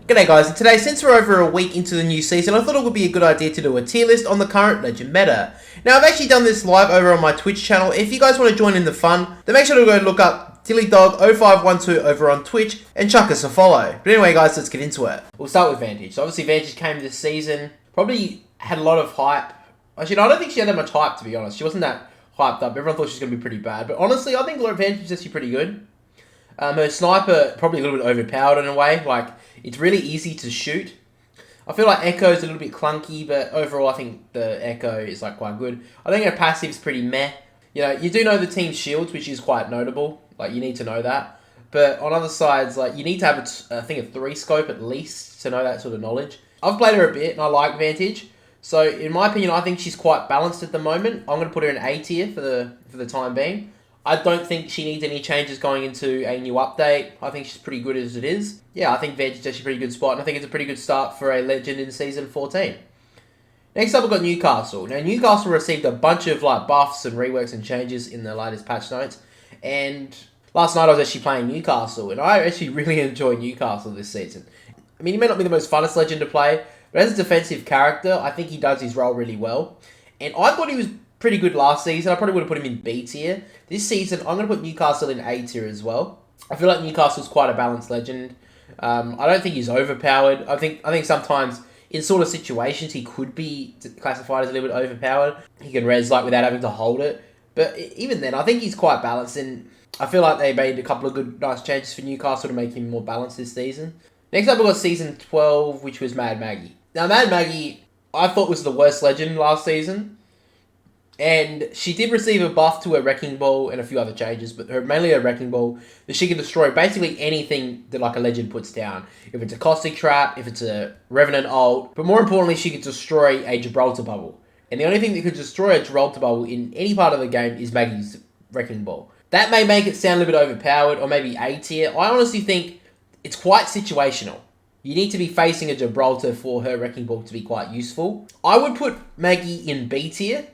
G'day guys, and today, since we're over a week into the new season, I thought it would be a good idea to do a tier list on the current Legend meta. Now, I've actually done this live over on my Twitch channel. If you guys want to join in the fun, then make sure to go look up DYLIEDOG0512 over on Twitch and chuck us a follow. But anyway guys, let's get into it. We'll start with Vantage. So obviously Vantage came this season, probably had a lot of hype. Actually, no, I don't think she had that much hype, to be honest. She wasn't that hyped up. Everyone thought she was going to be pretty bad. But honestly, I think Vantage is actually pretty good. Her sniper, probably a little bit overpowered in a way. Like, it's really easy to shoot. I feel like Echo is a little bit clunky, but overall I think the Echo is like quite good. I think her passive's pretty meh. You know, you do know the team's shields, which is quite notable. Like, you need to know that. But on other sides, like, you need to have, I think, a 3-scope at least to know that sort of knowledge. I've played her a bit, and I like Vantage. So, in my opinion, I think she's quite balanced at the moment. I'm going to put her in A tier for the time being. I don't think she needs any changes going into a new update. I think she's pretty good as it is. Yeah, I think Vantage is actually a pretty good spot, and I think it's a pretty good start for a Legend in Season 14. Next up, we've got Newcastle. Now, Newcastle received a bunch of like buffs and reworks and changes in the latest patch notes, and last night I was actually playing Newcastle, and I actually really enjoy Newcastle this season. I mean, he may not be the most funnest Legend to play, but as a defensive character, I think he does his role really well. And I thought he was pretty good last season. I probably would have put him in B tier. This season, I'm going to put Newcastle in A tier as well. I feel like Newcastle's quite a balanced Legend. I don't think he's overpowered. I think sometimes in sort of situations he could be classified as a little bit overpowered. He can res like without having to hold it. But even then, I think he's quite balanced, and I feel like they made a couple of good, nice changes for Newcastle to make him more balanced this season. Next up, we've got Season 12, which was Mad Maggie. Now, Mad Maggie, I thought was the worst Legend last season. And she did receive a buff to her Wrecking Ball and a few other changes, but mainly her Wrecking Ball, that she can destroy basically anything that like a Legend puts down. If it's a Caustic Trap, if it's a Revenant ult, but more importantly, she could destroy a Gibraltar bubble. And the only thing that could destroy a Gibraltar bubble in any part of the game is Maggie's Wrecking Ball. That may make it sound a little bit overpowered, or maybe A tier. I honestly think it's quite situational. You need to be facing a Gibraltar for her Wrecking Ball to be quite useful. I would put Maggie in B tier,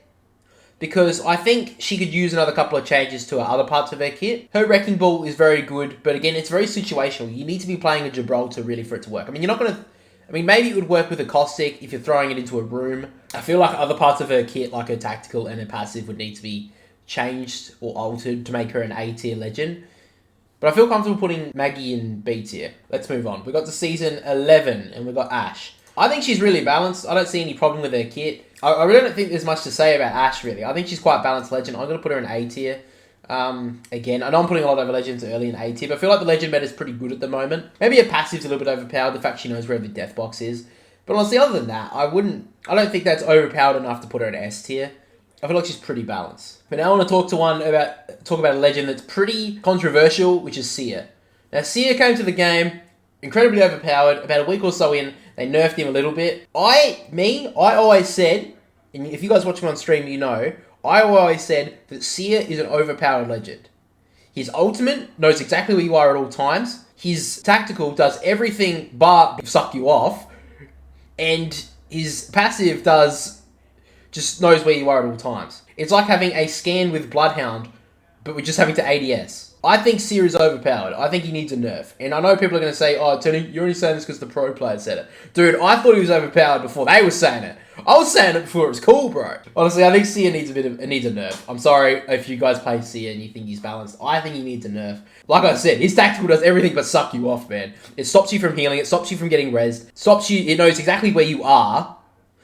because I think she could use another couple of changes to her other parts of her kit. Her Wrecking Ball is very good, but again, it's very situational. You need to be playing a Gibraltar really for it to work. I mean, you're not going to... I mean, maybe it would work with a Caustic if you're throwing it into a room. I feel like other parts of her kit, like her tactical and her passive, would need to be changed or altered to make her an A tier Legend. But I feel comfortable putting Maggie in B tier. Let's move on. We got to Season 11, and we got Ashe. I think she's really balanced. I don't see any problem with her kit. I really don't think there's much to say about Ashe, really. I think she's quite a balanced Legend. I'm going to put her in A tier. Again, I know I'm putting a lot of Legends early in A tier, but I feel like the Legend meta is pretty good at the moment. Maybe her passive's a little bit overpowered, the fact she knows where the death box is. But honestly, other than that, I don't think that's overpowered enough to put her in S tier. I feel like she's pretty balanced. But now I want to talk about a Legend that's pretty controversial, which is Seer. Now, Seer came to the game incredibly overpowered. About a week or so in, they nerfed him a little bit. I always said, and if you guys watch him on stream, you know, I always said that Seer is an overpowered Legend. His ultimate knows exactly where you are at all times. His tactical does everything but suck you off. And his passive just knows where you are at all times. It's like having a scan with Bloodhound, but we're just having to ADS. I think Seer is overpowered. I think he needs a nerf. And I know people are going to say, oh, Tony, you're only saying this because the pro player said it. Dude, I thought he was overpowered before they were saying it. I was saying it before it was cool, bro. Honestly, I think Seer needs a nerf. I'm sorry if you guys play Seer and you think he's balanced. I think he needs a nerf. Like I said, his tactical does everything but suck you off, man. It stops you from healing. It stops you from getting rezzed. It knows exactly where you are.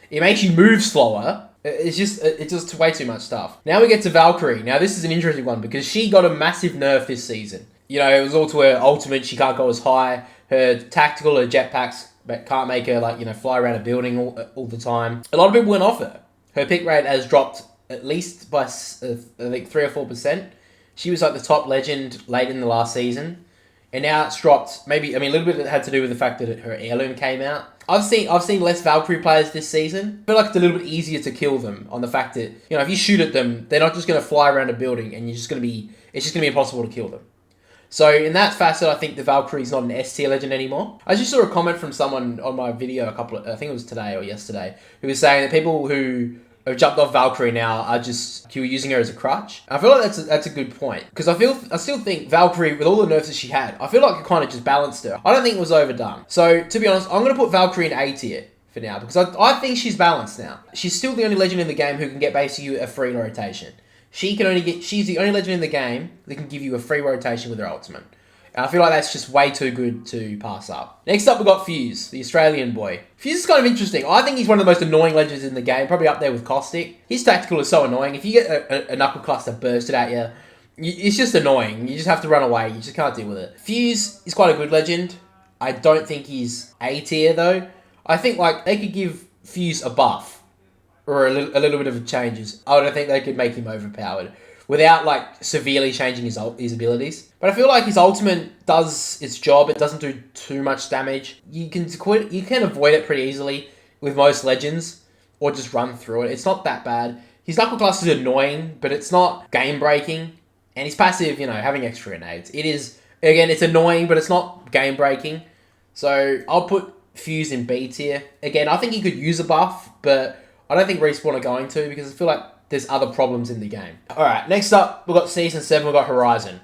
It makes you move slower. It's just way too much stuff. Now we get to Valkyrie. Now this is an interesting one because she got a massive nerf this season. You know, it was all to her ultimate. She can't go as high. Her tactical, her jetpacks can't make her, like, you know, fly around a building all the time. A lot of people went off her. Her pick rate has dropped at least by, I think, 3 or 4%. She was like the top Legend late in the last season. And now it's dropped, maybe, a little bit had to do with the fact that her heirloom came out. I've seen less Valkyrie players this season. I feel like it's a little bit easier to kill them on the fact that, you know, if you shoot at them, they're not just going to fly around a building and it's just going to be impossible to kill them. So in that facet, I think the Valkyrie's not an S tier Legend anymore. I just saw a comment from someone on my video I think it was today or yesterday, who was saying that people who have jumped off Valkyrie now are just you were using her as a crutch. I feel like that's a good point because I still think Valkyrie with all the nerfs that she had, I feel like it kind of just balanced her. I don't think it was overdone. So to be honest, I'm gonna put Valkyrie in A tier for now because I think she's balanced now. She's still the only legend in the game who can get basically a free rotation. She's the only legend in the game that can give you a free rotation with her ultimate. And I feel like that's just way too good to pass up. Next up, we've got Fuse, the Australian boy. Fuse is kind of interesting. I think he's one of the most annoying legends in the game, probably up there with Caustic. His tactical is so annoying. If you get a knuckle cluster bursted at you, it's just annoying. You just have to run away. You just can't deal with it. Fuse is quite a good legend. I don't think he's A tier, though. I think like they could give Fuse a buff or a little bit of changes. I don't think they could make him overpowered without like severely changing his abilities. But I feel like his ultimate does its job. It doesn't do too much damage. You can avoid it pretty easily with most legends or just run through it. It's not that bad. His knuckle cluster is annoying, but it's not game breaking. And his passive, having extra grenades. It is, again, it's annoying, but it's not game breaking. So I'll put Fuse in B tier. Again, I think he could use a buff, but I don't think Respawn are going to because I feel like there's other problems in the game. Alright, next up, we've got Season 7, we've got Horizon.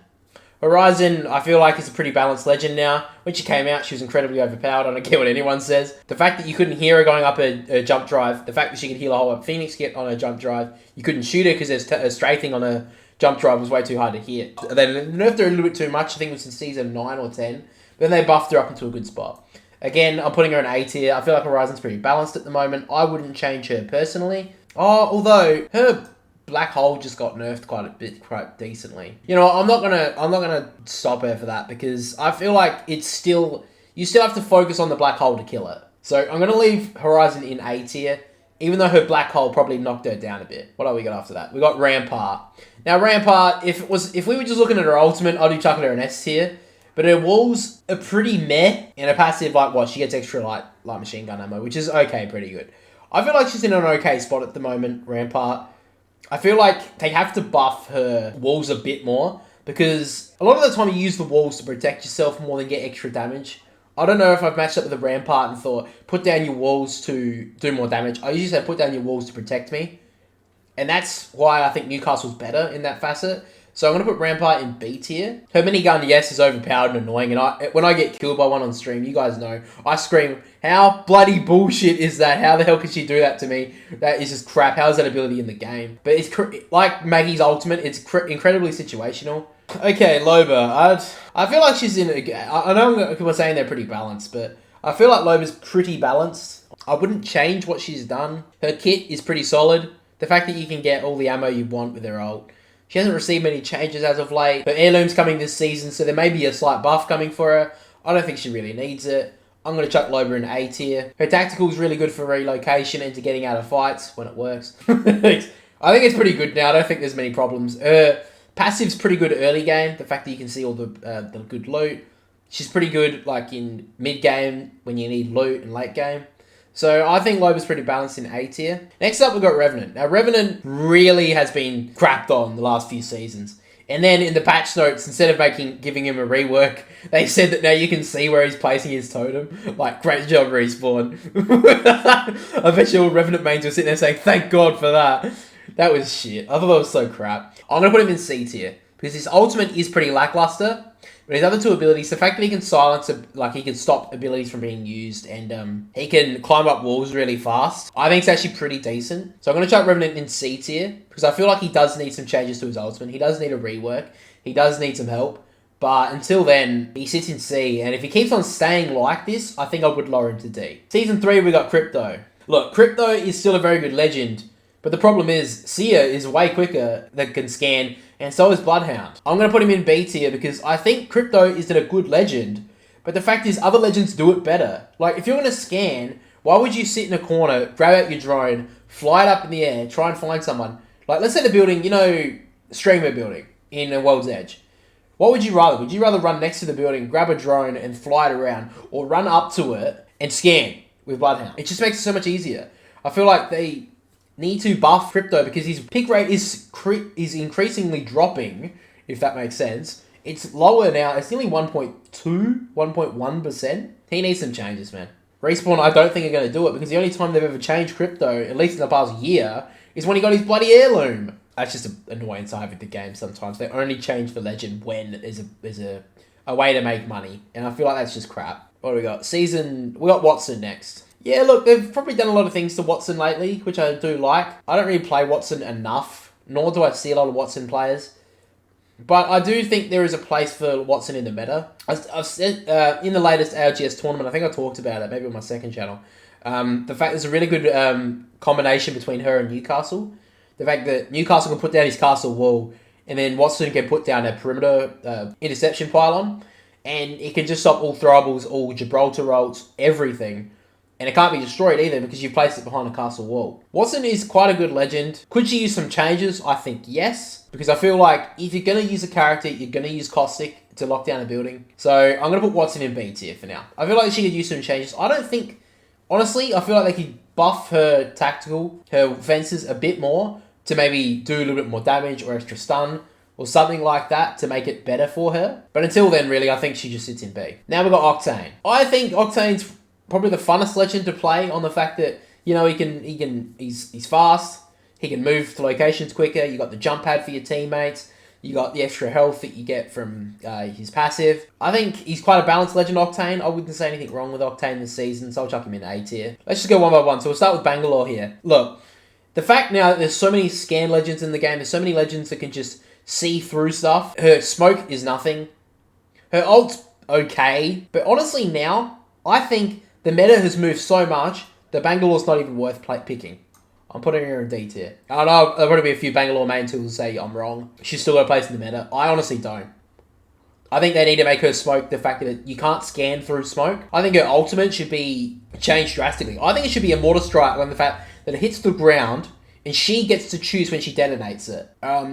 Horizon, I feel like, is a pretty balanced legend now. When she came out, she was incredibly overpowered. I don't care what anyone says. The fact that you couldn't hear her going up a jump drive, the fact that she could heal a whole up Phoenix get on a jump drive, you couldn't shoot her because there's a strafing on a jump drive was way too hard to hit. They nerfed her a little bit too much, I think it was in Season 9 or 10. But then they buffed her up into a good spot. Again, I'm putting her in A tier. I feel like Horizon's pretty balanced at the moment. I wouldn't change her personally. Although her black hole just got nerfed quite decently. I'm not gonna stop her for that because I feel like you still have to focus on the black hole to kill her. So I'm gonna leave Horizon in A tier, even though her black hole probably knocked her down a bit. What do we got after that? We got Rampart. Now Rampart, if we were just looking at her ultimate, I'd be chucking her in S tier. But her walls are pretty meh, and her passive, she gets extra light machine gun ammo, which is okay, pretty good. I feel like she's in an okay spot at the moment, Rampart. I feel like they have to buff her walls a bit more, because a lot of the time you use the walls to protect yourself more than get extra damage. I don't know if I've matched up with a Rampart and thought, put down your walls to do more damage. I usually say, put down your walls to protect me. And that's why I think Newcastle's better in that facet. So I'm going to put Rampart in B tier. Her minigun, yes, is overpowered and annoying. And when I get killed by one on stream, you guys know, I scream, how bloody bullshit is that? How the hell could she do that to me? That is just crap. How is that ability in the game? But it's like Maggie's ultimate. It's incredibly situational. Okay, Loba. I feel like she's in I know people are saying they're pretty balanced, but I feel like Loba's pretty balanced. I wouldn't change what she's done. Her kit is pretty solid. The fact that you can get all the ammo you want with her ult. She hasn't received many changes as of late. Her heirloom's coming this season, so there may be a slight buff coming for her. I don't think she really needs it. I'm going to chuck Loba in A tier. Her tactical is really good for relocation and to getting out of fights when it works. I think it's pretty good now. I don't think there's many problems. Her passive's pretty good early game. The fact that you can see all the good loot. She's pretty good in mid-game when you need loot and late game. So I think Loba's pretty balanced in A tier. Next up, we've got Revenant. Now, Revenant really has been crapped on the last few seasons. And then in the patch notes, instead of giving him a rework, they said that now you can see where he's placing his totem. Great job, Respawn. I bet you all Revenant mains were sitting there saying, thank God for that. That was shit. I thought that was so crap. I'm going to put him in C tier. Because his ultimate is pretty lackluster. But his other two abilities, the fact that he can silence, he can stop abilities from being used, and he can climb up walls really fast, I think it's actually pretty decent. So I'm going to chuck Revenant in C tier, because I feel like he does need some changes to his ultimate. He does need a rework. He does need some help. But until then, he sits in C, and if he keeps on staying like this, I think I would lower him to D. Season 3, we got Crypto. Look, Crypto is still a very good legend, but the problem is, Seer is way quicker than can scan, and so is Bloodhound. I'm going to put him in B tier because I think Crypto is a good legend, but the fact is other legends do it better. If you're going to scan, why would you sit in a corner, grab out your drone, fly it up in the air, try and find someone? Let's say the building, Streamer building in a World's Edge. What would you rather? Would you rather run next to the building, grab a drone and fly it around, or run up to it and scan with Bloodhound? It just makes it so much easier. I feel like they need to buff Crypto because his pick rate is increasingly dropping, if that makes sense. It's lower now. It's nearly 1.2, 1.1%. He needs some changes, man. Respawn, I don't think are going to do it because the only time they've ever changed crypto, at least in the past year, is when he got his bloody heirloom. That's just an annoyance I have with the game sometimes. They only change the legend when there's a way to make money. And I feel like that's just crap. What do we got? We got Wattson next. Yeah, look, they've probably done a lot of things to Wattson lately, which I do like. I don't really play Wattson enough, nor do I see a lot of Wattson players. But I do think there is a place for Wattson in the meta. I've said in the latest ALGS tournament, I think I talked about it, maybe on my second channel. The fact there's a really good combination between her and Newcastle. The fact that Newcastle can put down his castle wall, and then Wattson can put down a perimeter interception pylon, and it can just stop all throwables, all Gibraltar rolls, everything. And it can't be destroyed either because you placed it behind a castle wall. Wattson is quite a good legend. Could she use some changes? I think yes. Because I feel like if you're going to use a character, you're going to use Caustic to lock down a building. So I'm going to put Wattson in B tier for now. I feel like she could use some changes. I don't think... Honestly, I feel like they could buff her tactical, her fences a bit more to maybe do a little bit more damage or extra stun or something like that to make it better for her. But until then, really, I think she just sits in B. Now we've got Octane. I think Octane's probably the funnest legend to play on the fact that, you know, he's fast, he can move to locations quicker, you got the jump pad for your teammates, you got the extra health that you get from his passive. I think he's quite a balanced legend, Octane. I wouldn't say anything wrong with Octane this season, so I'll chuck him in A tier. Let's just go one by one. So we'll start with Bangalore here. Look, the fact now that there's so many scan legends in the game, there's so many legends that can just see through stuff. Her smoke is nothing. Her ult's okay. But honestly now, I think the meta has moved so much that Bangalore's not even worth picking. I'm putting her in D tier. I know there'll probably be a few Bangalore main tools who say I'm wrong. She's still got a place in the meta. I honestly don't. I think they need to make her smoke the fact that you can't scan through smoke. I think her ultimate should be changed drastically. I think it should be a mortar strike on the fact that it hits the ground and she gets to choose when she detonates it.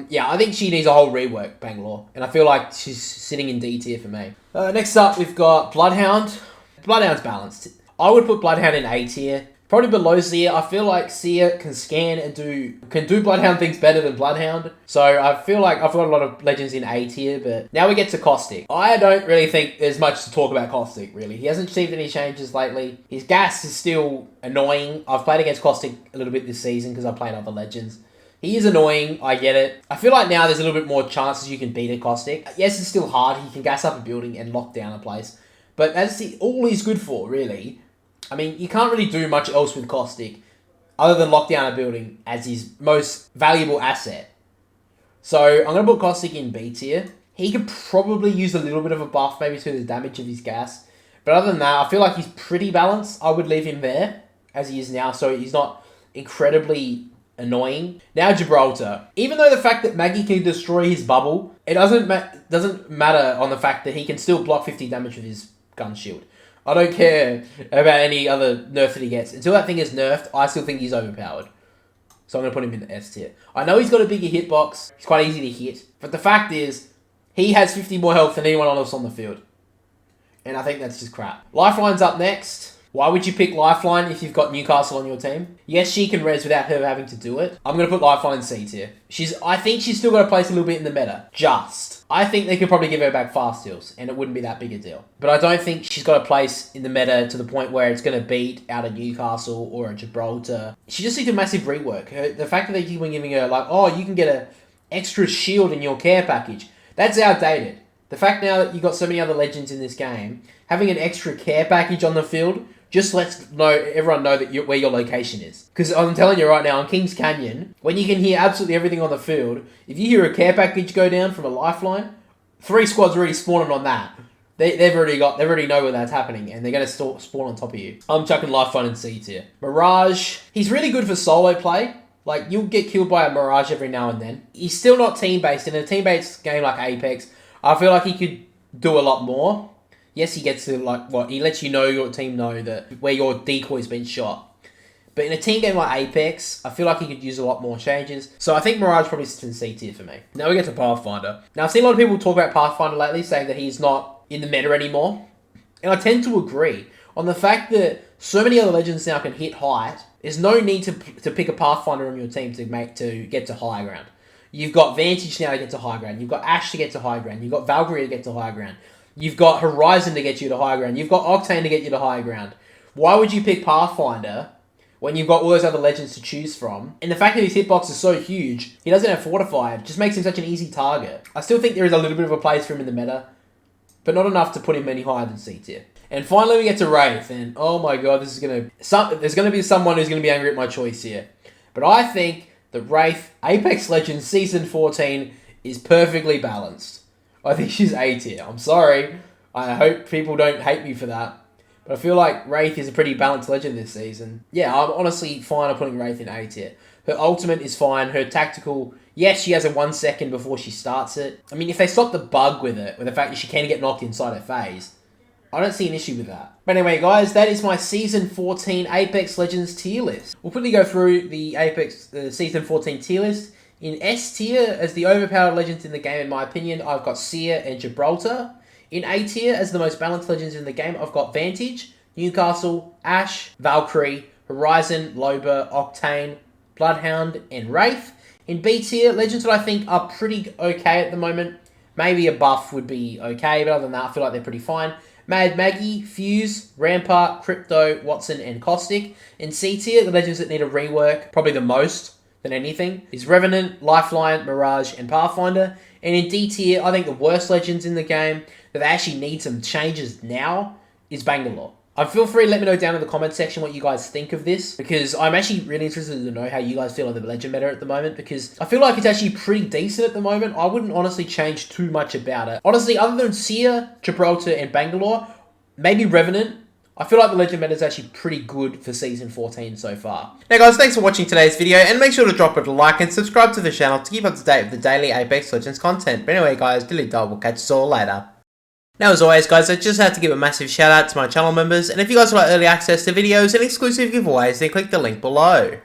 Yeah, I think she needs a whole rework, Bangalore. And I feel like she's sitting in D tier for me. Next up, we've got Bloodhound. Bloodhound's balanced. I would put Bloodhound in A tier. Probably below Seer. I feel like Seer can scan and can do Bloodhound things better than Bloodhound. So I feel like I've got a lot of legends in A tier, but now we get to Caustic. I don't really think there's much to talk about Caustic, really. He hasn't achieved any changes lately. His gas is still annoying. I've played against Caustic a little bit this season because I've played other legends. He is annoying, I get it. I feel like now there's a little bit more chances you can beat a Caustic. Yes, it's still hard. He can gas up a building and lock down a place. But that's all he's good for, really. I mean, you can't really do much else with Caustic other than lock down a building as his most valuable asset. So I'm going to put Caustic in B tier. He could probably use a little bit of a buff maybe to the damage of his gas. But other than that, I feel like he's pretty balanced. I would leave him there as he is now so he's not incredibly annoying. Now Gibraltar. Even though the fact that Maggie can destroy his bubble, it doesn't matter on the fact that he can still block 50 damage with his gun shield. I don't care about any other nerf that he gets. Until that thing is nerfed, I still think he's overpowered. So I'm going to put him in the S tier. I know he's got a bigger hitbox. He's quite easy to hit. But the fact is, he has 50 more health than anyone else on the field. And I think that's just crap. Lifeline's up next. Why would you pick Lifeline if you've got Newcastle on your team? Yes, she can res without her having to do it. I'm going to put Lifeline in C tier. I think she's still got to place a little bit in the meta. Just. I think they could probably give her back fast heals, and it wouldn't be that big a deal. But I don't think she's got a place in the meta to the point where it's going to beat out a Newcastle or a Gibraltar. She just needs a massive rework. The fact that they keep on giving her, like, oh, you can get an extra shield in your care package. That's outdated. The fact now that you've got so many other legends in this game, having an extra care package on the field just lets everyone know that where your location is. Because I'm telling you right now, on Kings Canyon, when you can hear absolutely everything on the field, if you hear a care package go down from a Lifeline, 3 squads already spawning on that. They already know where that's happening, and they're going to spawn on top of you. I'm chucking Lifeline in C tier. Mirage, he's really good for solo play. Like, you'll get killed by a Mirage every now and then. He's still not team-based. In a team-based game like Apex, I feel like he could do a lot more. Yes, he gets to, he lets you know, your team know that where your decoy's been shot. But in a team game like Apex, I feel like he could use a lot more changes. So I think Mirage probably sits in C tier for me. Now we get to Pathfinder. Now I've seen a lot of people talk about Pathfinder lately, saying that he's not in the meta anymore. And I tend to agree on the fact that so many other legends now can hit height. There's no need to pick a Pathfinder on your team to get to high ground. You've got Vantage now to get to high ground. You've got Ashe to get to high ground. You've got Valkyrie to get to high ground. You've got Horizon to get you to high ground. You've got Octane to get you to high ground. Why would you pick Pathfinder when you've got all those other legends to choose from? And the fact that his hitbox is so huge, he doesn't have Fortified, just makes him such an easy target. I still think there is a little bit of a place for him in the meta, but not enough to put him any higher than C tier. And finally we get to Wraith, and oh my god, there's going to be someone who's going to be angry at my choice here. But I think that Wraith, Apex Legends Season 14, is perfectly balanced. I think she's A tier. I'm sorry. I hope people don't hate me for that. But I feel like Wraith is a pretty balanced legend this season. Yeah, I'm honestly fine of putting Wraith in A tier. Her ultimate is fine. Her tactical, yes, she has a 1 second before she starts it. I mean, if they stop the bug with it, with the fact that she can get knocked inside her phase, I don't see an issue with that. But anyway, guys, that is my Season 14 Apex Legends tier list. We'll quickly go through the Season 14 tier list. In S tier, as the overpowered legends in the game, in my opinion, I've got Seer and Gibraltar. In A tier, as the most balanced legends in the game, I've got Vantage, Newcastle, Ashe, Valkyrie, Horizon, Loba, Octane, Bloodhound, and Wraith. In B tier, legends that I think are pretty okay at the moment. Maybe a buff would be okay, but other than that, I feel like they're pretty fine. Maggie, Fuse, Rampart, Crypto, Wattson, and Caustic. In C tier, the legends that need a rework, probably the most than anything, is Revenant, Lifeline, Mirage, and Pathfinder. And in D tier, I think the worst legends in the game that they actually need some changes now is Bangalore. Feel free to let me know down in the comment section what you guys think of this, because I'm actually really interested to know how you guys feel on the legend meta at the moment, because I feel like it's actually pretty decent at the moment. I wouldn't honestly change too much about it. Honestly, other than Seer, Gibraltar, and Bangalore, maybe Revenant, I feel like the legend meta is actually pretty good for Season 14 so far. Now guys, thanks for watching today's video, and make sure to drop it a like and subscribe to the channel to keep up to date with the daily Apex Legends content. But anyway guys, DYLIEDOG, we'll catch you all later. Now as always guys, I just have to give a massive shout out to my channel members, and if you guys would like early access to videos and exclusive giveaways, then click the link below.